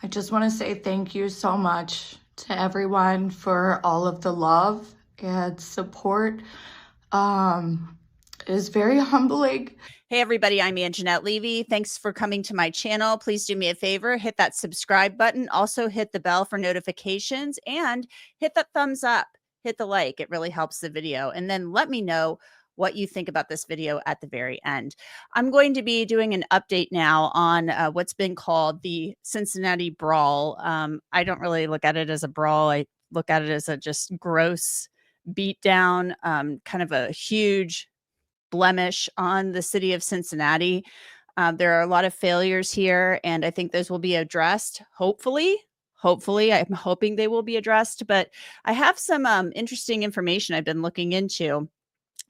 I just want to say thank you so much to everyone for all of the love and support. It is very humbling. Hey everybody, I'm Anjanette Levy. Thanks for coming to my channel. Please do me a favor, hit that subscribe button. Also hit the bell for notifications and hit that thumbs up, hit the like. It really helps the video. And then let me know what you think about this video at the very end. I'm going to be doing an update now on what's been called the Cincinnati Brawl. I don't really look at it as a brawl. I look at it as a just gross beatdown, kind of a huge blemish on the city of Cincinnati. There are a lot of failures here, and I think those will be addressed. Hopefully, I'm hoping they will be addressed. But I have some interesting information I've been looking into,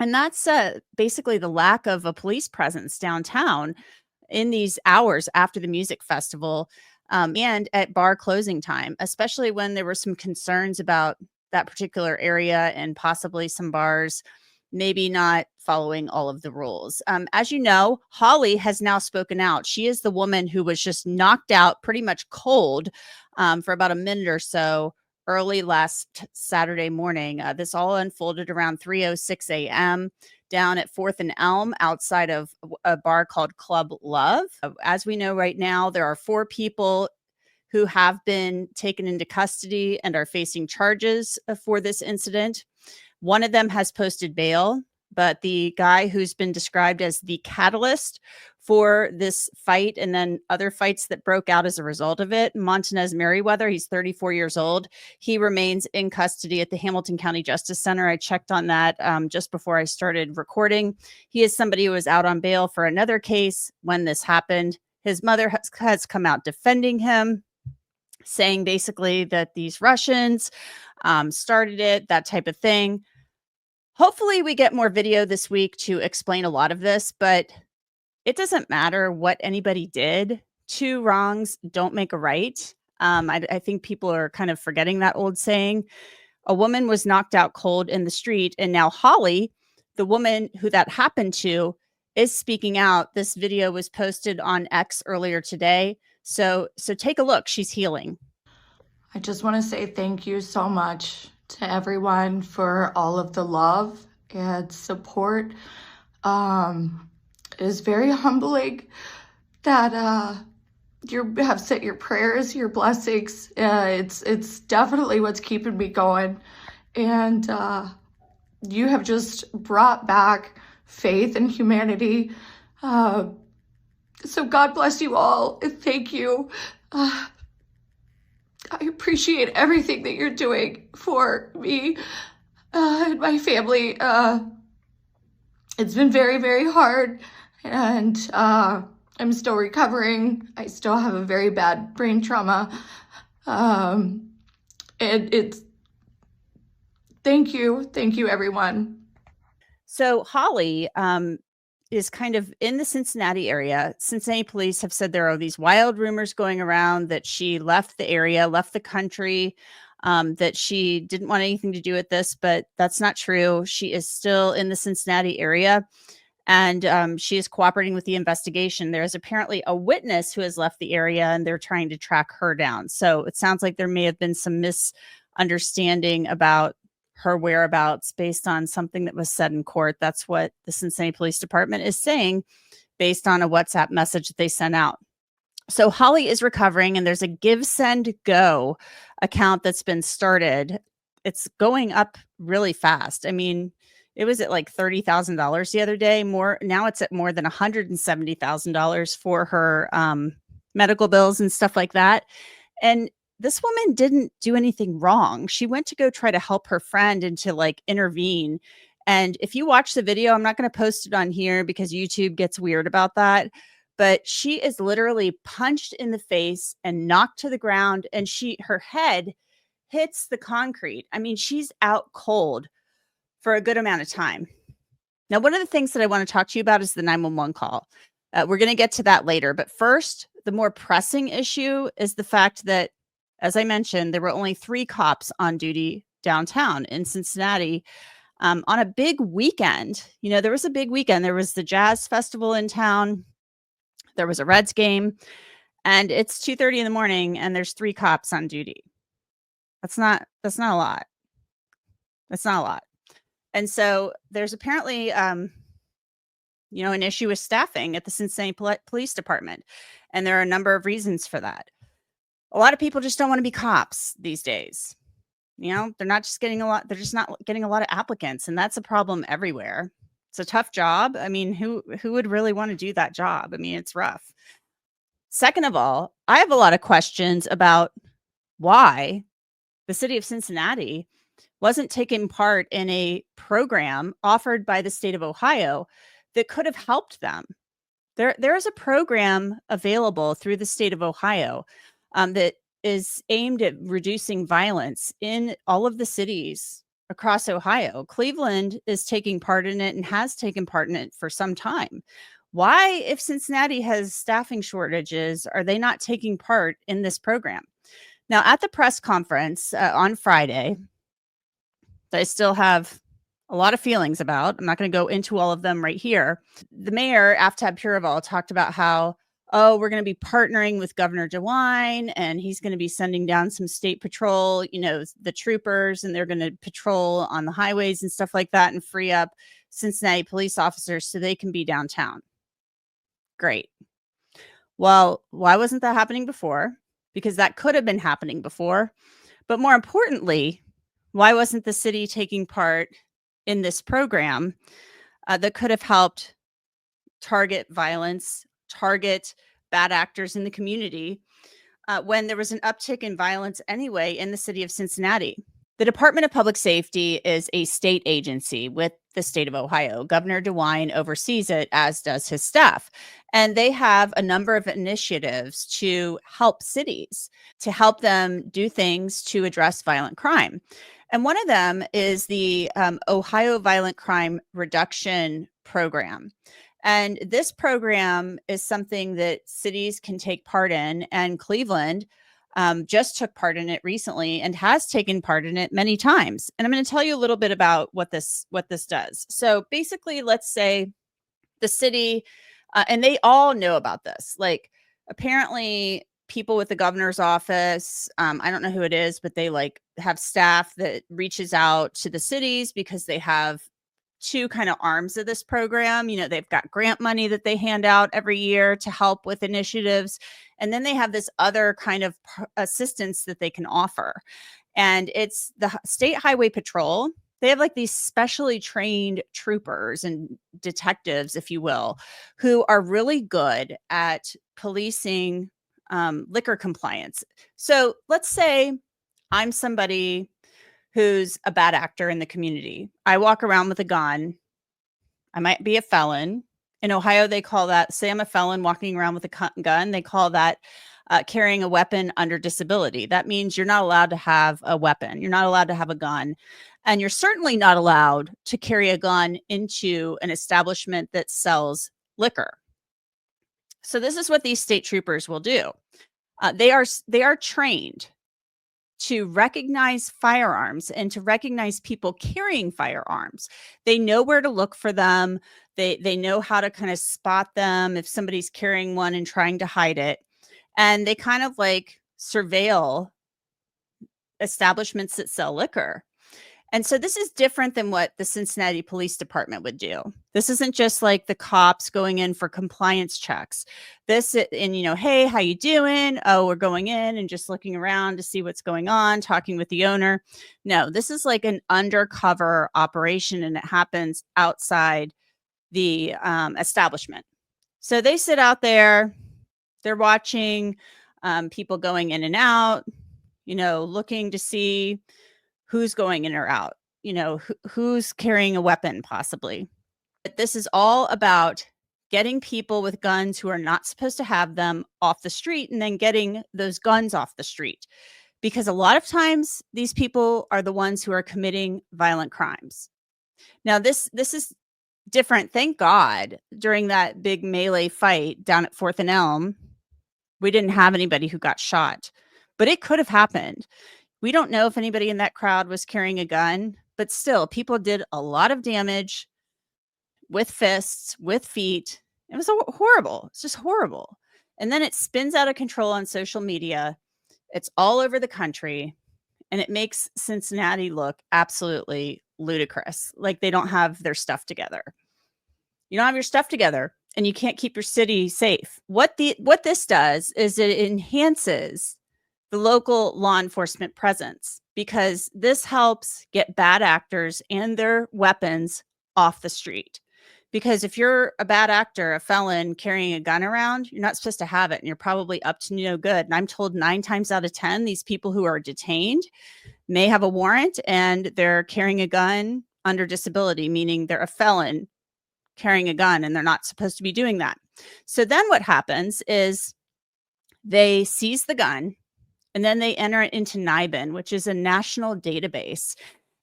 and that's basically the lack of a police presence downtown in these hours after the music festival and at bar closing time, especially when there were some concerns about that particular area and possibly some bars maybe not following all of the rules. As you know, Holly has now spoken out. She is the woman who was just knocked out pretty much cold for about a minute or so early last Saturday morning. This all unfolded around 3:06 a.m. down at 4th and Elm outside of a bar called Club Love. As we know right now, there are 4 people who have been taken into custody and are facing charges for this incident. One of them has posted bail, but the guy who's been described as the catalyst for this fight and then other fights that broke out as a result of it, Montanez Merriweather, he's 34 years old. He remains in custody at the Hamilton County Justice Center. I checked on that just before I started recording. He is somebody who was out on bail for another case when this happened. His mother has come out defending him, saying basically that these Russians started it, that type of thing. Hopefully we get more video this week to explain a lot of this, but it doesn't matter what anybody did. 2 wrongs don't make a right. I think people are kind of forgetting that old saying. A woman was knocked out cold in the street, and now Holly, the woman who that happened to, is speaking out. This video was posted on X earlier today. So take a look. She's healing. I just want to say thank you so much to everyone for all of the love and support. It is very humbling that you have sent your prayers, your blessings. It's definitely what's keeping me going. And you have just brought back faith and humanity. So God bless you all. Thank you. I appreciate everything that you're doing for me and my family. It's been very, very hard, and I'm still recovering. I still have a very bad brain trauma. And thank you, everyone. So Holly is kind of in the Cincinnati area. Cincinnati police have said there are these wild rumors going around that she left the area, left the country, that she didn't want anything to do with this, but that's not true. She is still in the Cincinnati area, and she is cooperating with the investigation. There is apparently a witness who has left the area, and they're trying to track her down. So it sounds like there may have been some misunderstanding about her whereabouts based on something that was said in court. That's what the Cincinnati Police Department is saying based on a WhatsApp message that they sent out. So Holly is recovering, and there's a Give, Send, Go account that's been started. It's going up really fast. I mean, it was at like $30,000 the other day. Now it's at more than $170,000 for her medical bills and stuff like that. And this woman didn't do anything wrong. She went to go try to help her friend and to like intervene. And if you watch the video, I'm not going to post it on here because YouTube gets weird about that. But she is literally punched in the face and knocked to the ground, and her head hits the concrete. I mean, she's out cold for a good amount of time. Now, one of the things that I want to talk to you about is the 911 call. We're going to get to that later. But first, the more pressing issue is the fact that, as I mentioned, there were only 3 cops on duty downtown in Cincinnati on a big weekend. You know, there was a big weekend. There was the Jazz Festival in town. There was a Reds game. And it's 2:30 in the morning and there's 3 cops on duty. That's not a lot. That's not a lot. And so there's apparently an issue with staffing at the Cincinnati Police Department. And there are a number of reasons for that. A lot of people just don't want to be cops these days. They're just not getting a lot of applicants, and that's a problem everywhere. It's a tough job. I mean, who would really want to do that job? I mean, it's rough. Second of all, I have a lot of questions about why the city of Cincinnati wasn't taking part in a program offered by the state of Ohio that could have helped them. There is a program available through the state of Ohio that is aimed at reducing violence in all of the cities across Ohio. Cleveland is taking part in it and has taken part in it for some time. Why, if Cincinnati has staffing shortages, are they not taking part in this program? Now, at the press conference on Friday, that I still have a lot of feelings about. I'm not going to go into all of them right here. The mayor, Aftab Puraval, talked about how, we're going to be partnering with Governor DeWine, and he's going to be sending down some state patrol, the troopers, and they're going to patrol on the highways and stuff like that and free up Cincinnati police officers so they can be downtown. Great. Well, why wasn't that happening before? Because that could have been happening before. But more importantly, why wasn't the city taking part in this program that could have helped target violence, target bad actors in the community when there was an uptick in violence anyway in the city of Cincinnati? The Department of Public Safety is a state agency with the state of Ohio. Governor DeWine oversees it, as does his staff. And they have a number of initiatives to help cities, to help them do things to address violent crime. And one of them is the Ohio Violent Crime Reduction Program. And this program is something that cities can take part in. And Cleveland just took part in it recently and has taken part in it many times. And I'm going to tell you a little bit about what this does. So basically, let's say the city, and they all know about this. Like, apparently, people with the governor's office, I don't know who it is, but they have staff that reaches out to the cities because they have two kind of arms of this program. They've got grant money that they hand out every year to help with initiatives. And then they have this other kind of assistance that they can offer. And it's the State Highway Patrol. They have these specially trained troopers and detectives, if you will, who are really good at policing liquor compliance. So let's say I'm somebody who's a bad actor in the community. I walk around with a gun. I might be a felon. In Ohio, they call that, say I'm a felon walking around with a gun, they call that carrying a weapon under disability. That means you're not allowed to have a weapon. You're not allowed to have a gun. And you're certainly not allowed to carry a gun into an establishment that sells liquor. So this is what these state troopers will do. They are trained to recognize firearms and to recognize people carrying firearms. They know where to look for them. They know how to kind of spot them if somebody's carrying one and trying to hide it. And they kind of surveil establishments that sell liquor. And so this is different than what the Cincinnati Police Department would do. This isn't just like the cops going in for compliance checks. Hey, how you doing? Oh, we're going in and just looking around to see what's going on, talking with the owner. No, this is like an undercover operation, and it happens outside the establishment. So they sit out there, they're watching people going in and out, looking to see who's going in or out, who's carrying a weapon possibly. But this is all about getting people with guns who are not supposed to have them off the street, and then getting those guns off the street. Because a lot of times these people are the ones who are committing violent crimes. Now, this is different. Thank God, during that big melee fight down at 4th and Elm, we didn't have anybody who got shot, but it could have happened. We don't know if anybody in that crowd was carrying a gun, but still, people did a lot of damage with fists, with feet. It was horrible. It's just horrible. And then it spins out of control on social media. It's all over the country. And it makes Cincinnati look absolutely ludicrous. Like they don't have their stuff together. You don't have your stuff together and you can't keep your city safe. What this does is it enhances the local law enforcement presence, because this helps get bad actors and their weapons off the street. Because if you're a bad actor, a felon carrying a gun around, you're not supposed to have it and you're probably up to no good. And I'm told 9 times out of 10, these people who are detained may have a warrant and they're carrying a gun under disability, meaning they're a felon carrying a gun and they're not supposed to be doing that. So then what happens is they seize the gun and then they enter it into NIBIN, which is a national database.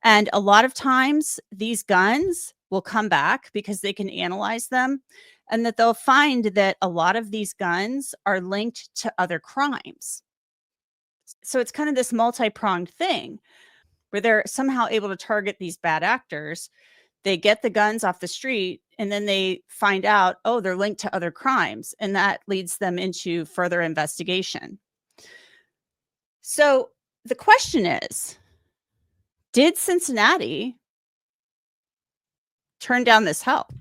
And a lot of times these guns will come back because they can analyze them, and that they'll find that a lot of these guns are linked to other crimes. So it's kind of this multi-pronged thing where they're somehow able to target these bad actors. They get the guns off the street and then they find out, oh, they're linked to other crimes. And that leads them into further investigation. So the question is, did Cincinnati turn down this help?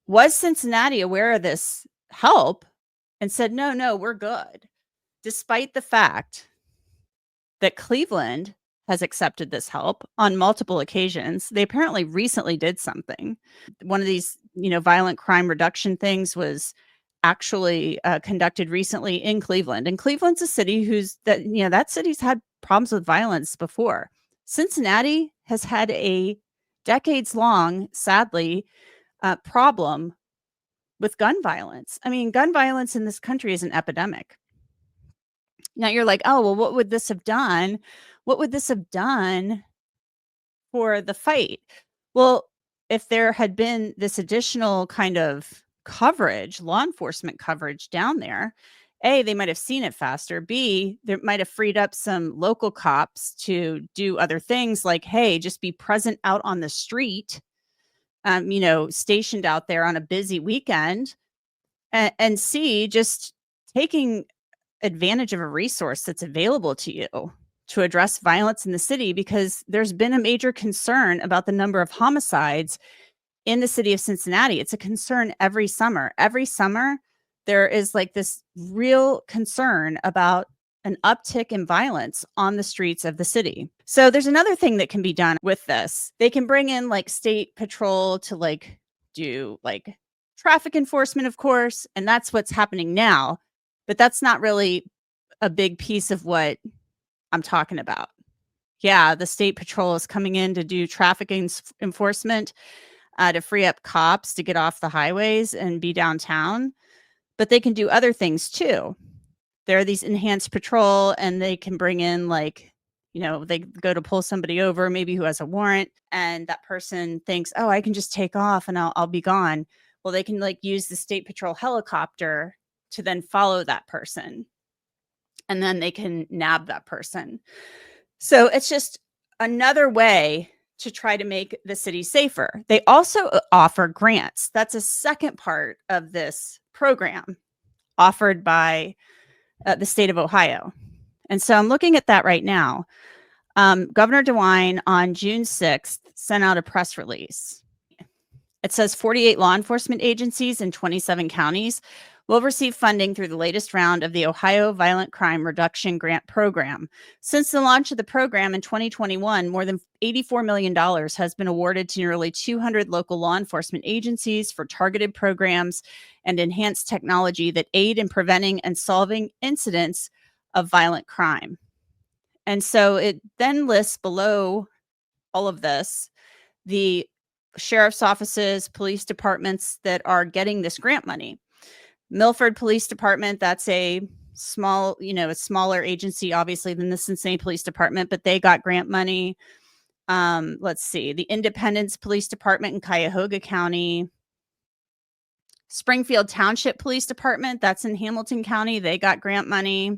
Was Cincinnati aware of this help and said, no, we're good, despite the fact that Cleveland has accepted this help on multiple occasions? They apparently recently did something. One of these, violent crime reduction things was actually conducted recently in Cleveland. And Cleveland's a city that city's had problems with violence before. Cincinnati has had a decades-long, sadly, problem with gun violence. I mean, gun violence in this country is an epidemic. Now you're like, oh, well, what would this have done? What would this have done for the fight? Well, if there had been this additional kind of coverage, law enforcement coverage down there, A, they might have seen it faster. B, there might have freed up some local cops to do other things like, hey, just be present out on the street, stationed out there on a busy weekend. And C, just taking advantage of a resource that's available to you to address violence in the city, because there's been a major concern about the number of homicides in the city of Cincinnati. It's a concern every summer. Every summer, there is like this real concern about an uptick in violence on the streets of the city. So there's another thing that can be done with this. They can bring in like state patrol to do traffic enforcement, of course, and that's what's happening now. But that's not really a big piece of what I'm talking about. Yeah, the state patrol is coming in to do traffic enforcement to free up cops to get off the highways and be downtown. But they can do other things too. There are these enhanced patrol, and they can bring in they go to pull somebody over, maybe who has a warrant, and that person thinks, oh, I can just take off and I'll be gone. Well, they can use the state patrol helicopter to then follow that person, and then they can nab that person. So it's just another way to try to make the city safer. They also offer grants. That's a second part of this program offered by the state of Ohio. And so I'm looking at that right now. Governor DeWine on June 6th sent out a press release. It says 48 law enforcement agencies in 27 counties will receive funding through the latest round of the Ohio Violent Crime Reduction Grant Program. Since the launch of the program in 2021, more than $84 million has been awarded to nearly 200 local law enforcement agencies for targeted programs and enhanced technology that aid in preventing and solving incidents of violent crime. And so it then lists below all of this the sheriff's offices, police departments that are getting this grant money. Milford Police Department, that's a smaller agency, obviously, than the Cincinnati Police Department, but they got grant money. Let's see, the Independence Police Department in Cuyahoga County. Springfield Township Police Department, that's in Hamilton County, they got grant money.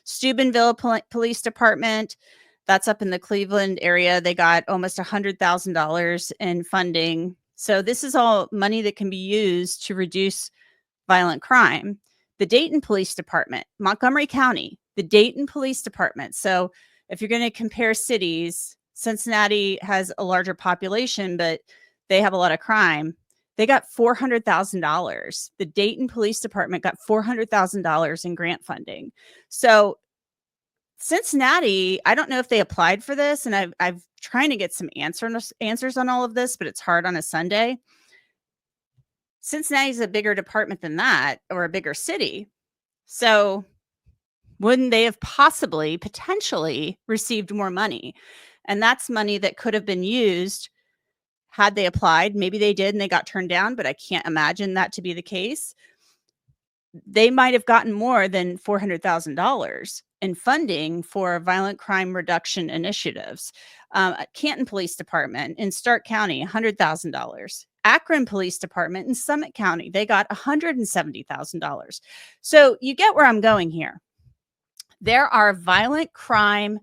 Steubenville Police Department, that's up in the Cleveland area, they got almost $100,000 in funding. So this is all money that can be used to reduce violent crime. the Dayton Police Department, Montgomery County, the Dayton Police Department. So if you're going to compare cities, Cincinnati has a larger population, but they have a lot of crime. They got $400,000. The Dayton Police Department got $400,000 in grant funding. So Cincinnati, I don't know if they applied for this, and I've trying to get some answers on all of this, but it's hard on a Sunday. Cincinnati is a bigger department than that, or a bigger city. So wouldn't they have potentially received more money? And that's money that could have been used had they applied. Maybe they did and they got turned down, but I can't imagine that to be the case. They might have gotten more than $400,000 in funding for violent crime reduction initiatives. Canton Police Department in Stark County, $100,000. Akron Police Department in Summit County, they got $170,000. So you get where I'm going here. There are violent crime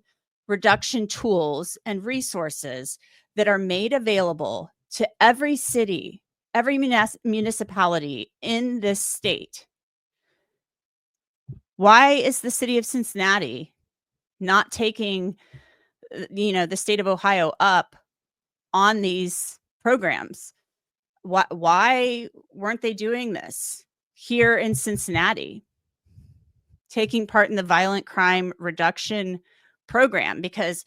reduction tools and resources that are made available to every city, every municipality in this state. Why is the city of Cincinnati not taking, the state of Ohio up on these programs? Why weren't they doing this here in Cincinnati, taking part in the violent crime reduction program? Because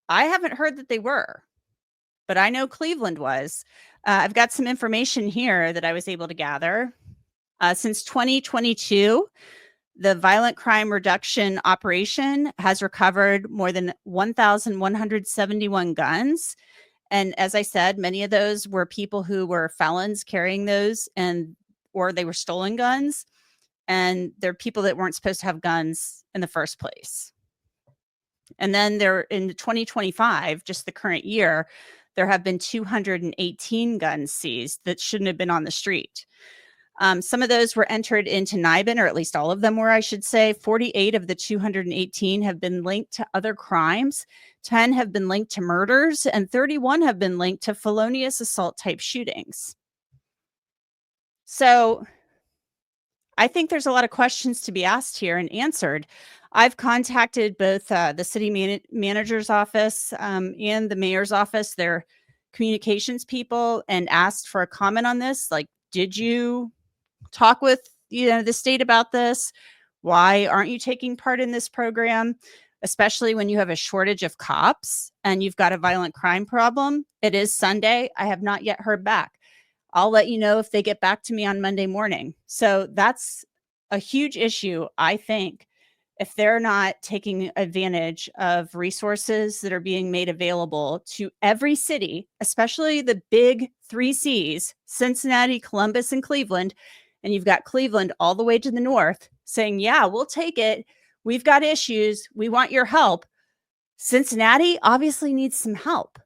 I haven't heard that they were, but I know Cleveland was. I've got some information here that I was able to gather. Since 2022, the violent crime reduction operation has recovered more than 1,171 guns. And as I said, many of those were people who were felons carrying those, or they were stolen guns. And they're people that weren't supposed to have guns in the first place. And then in 2025, just the current year, there have been 218 guns seized that shouldn't have been on the street. Some of those were entered into NIBIN, or at least all of them were, I should say. 48 of the 218 have been linked to other crimes. 10 have been linked to murders, and 31 have been linked to felonious assault type shootings. So I think there's a lot of questions to be asked here and answered. I've contacted both the city manager's office and the mayor's office, their communications people, and asked for a comment on this. Like, did you talk with the state about this? Why aren't you taking part in this program? Especially when you have a shortage of cops and you've got a violent crime problem. It is Sunday. I have not yet heard back. I'll let you know if they get back to me on Monday morning. So that's a huge issue, I think, if they're not taking advantage of resources that are being made available to every city, especially the big 3 C's, Cincinnati, Columbus, and Cleveland. And you've got Cleveland all the way to the north saying, yeah, we'll take it. We've got issues. We want your help. Cincinnati obviously needs some help.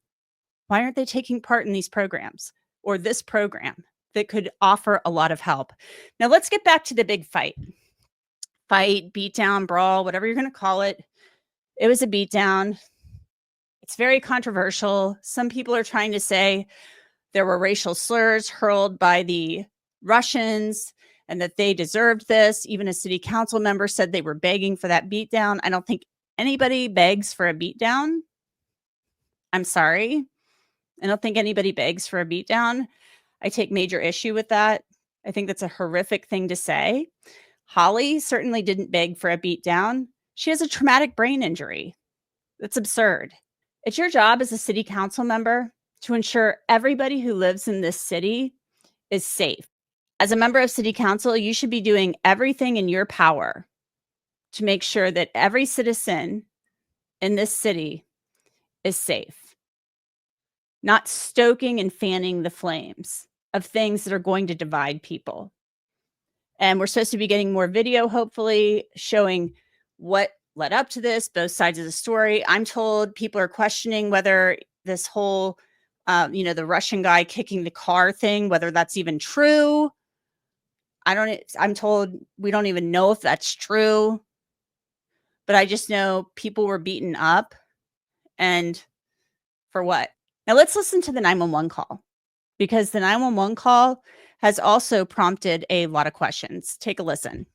Why aren't they taking part in these programs or this program that could offer a lot of help? Now let's get back to the big fight, beatdown, brawl, whatever you're going to call it. It was a beatdown. It's very controversial. Some people are trying to say there were racial slurs hurled by the Russians and that they deserved this. Even a city council member said they were begging for that beatdown. I don't think anybody begs for a beatdown. I'm sorry. I don't think anybody begs for a beatdown. I take major issue with that. I think that's a horrific thing to say. Holly certainly didn't beg for a beatdown. She has a traumatic brain injury. That's absurd. It's your job as a city council member to ensure everybody who lives in this city is safe. As a member of city council, you should be doing everything in your power to make sure that every citizen in this city is safe, not stoking and fanning the flames of things that are going to divide people. And we're supposed to be getting more video, hopefully, showing what led up to this, both sides of the story. I'm told people are questioning whether this whole, the Russian guy kicking the car thing, whether that's even true. I'm told we don't even know if that's true. But I just know people were beaten up. And for what? Now let's listen to the 911 call, because the 911 call has also prompted a lot of questions. Take a listen.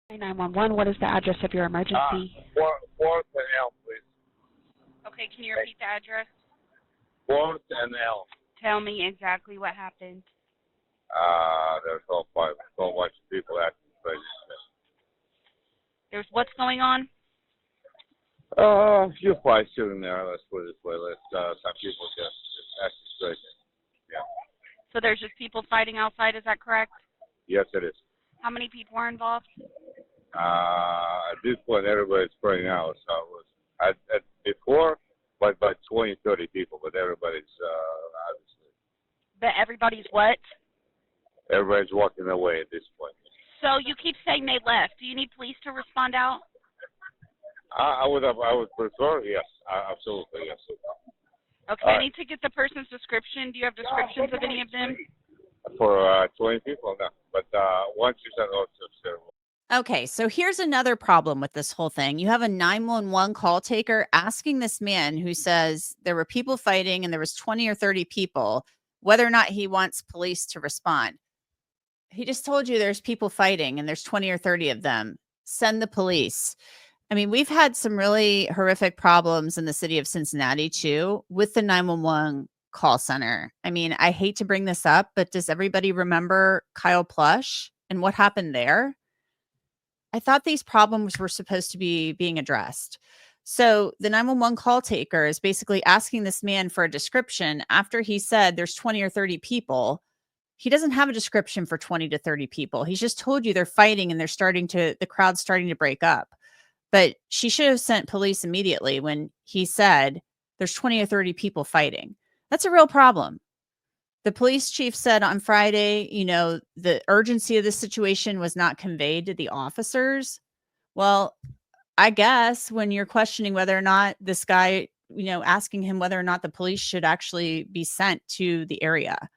911, what is the address of your emergency? 4th and L, please. Okay, can you repeat the address? 4th and L. Tell me exactly what happened. There's so much people acting crazy. There's what's going on? Few fights here and there, let's put it this way. Some people just acting crazy. Yeah. So there's just people fighting outside, is that correct? Yes, it is. How many people are involved? At this point, everybody's spreading out. So it was before, but by 20, 30 people, but everybody's obviously. But everybody's what? Everybody's walking away at this point. So you keep saying they left. Do you need police to respond out? I would prefer, yes, absolutely, yes. Okay, I need to get the person's description. Do you have descriptions of any of them? For 20 people, no. But once you send those to Okay, so here's another problem with this whole thing. You have a 911 call taker asking this man who says there were people fighting and there was 20 or 30 people, whether or not he wants police to respond. He just told you there's people fighting and there's 20 or 30 of them. Send the police. I mean, we've had some really horrific problems in the city of Cincinnati too with the 911 call center. I mean, I hate to bring this up, but does everybody remember Kyle Plush and what happened there? I thought these problems were supposed to be being addressed. So the 911 call taker is basically asking this man for a description after he said there's 20 or 30 people. He doesn't have a description for 20 to 30 people. He's just told you they're fighting and the crowd's starting to break up. But she should have sent police immediately when he said there's 20 or 30 people fighting. That's a real problem. The police chief said on Friday, the urgency of the situation was not conveyed to the officers. Well, I guess when you're questioning whether or not this guy, asking him whether or not the police should actually be sent to the area,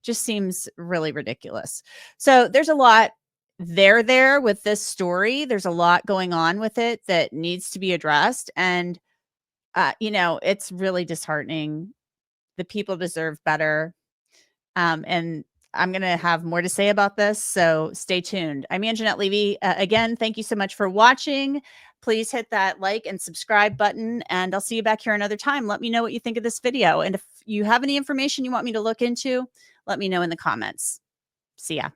just seems really ridiculous. So there's a lot there with this story. There's a lot going on with it that needs to be addressed. And, it's really disheartening. The people deserve better. And I'm going to have more to say about this. So stay tuned. I'm Anjanette Levy. Again, thank you so much for watching. Please hit that like and subscribe button, and I'll see you back here another time. Let me know what you think of this video. And if you have any information you want me to look into, let me know in the comments. See ya.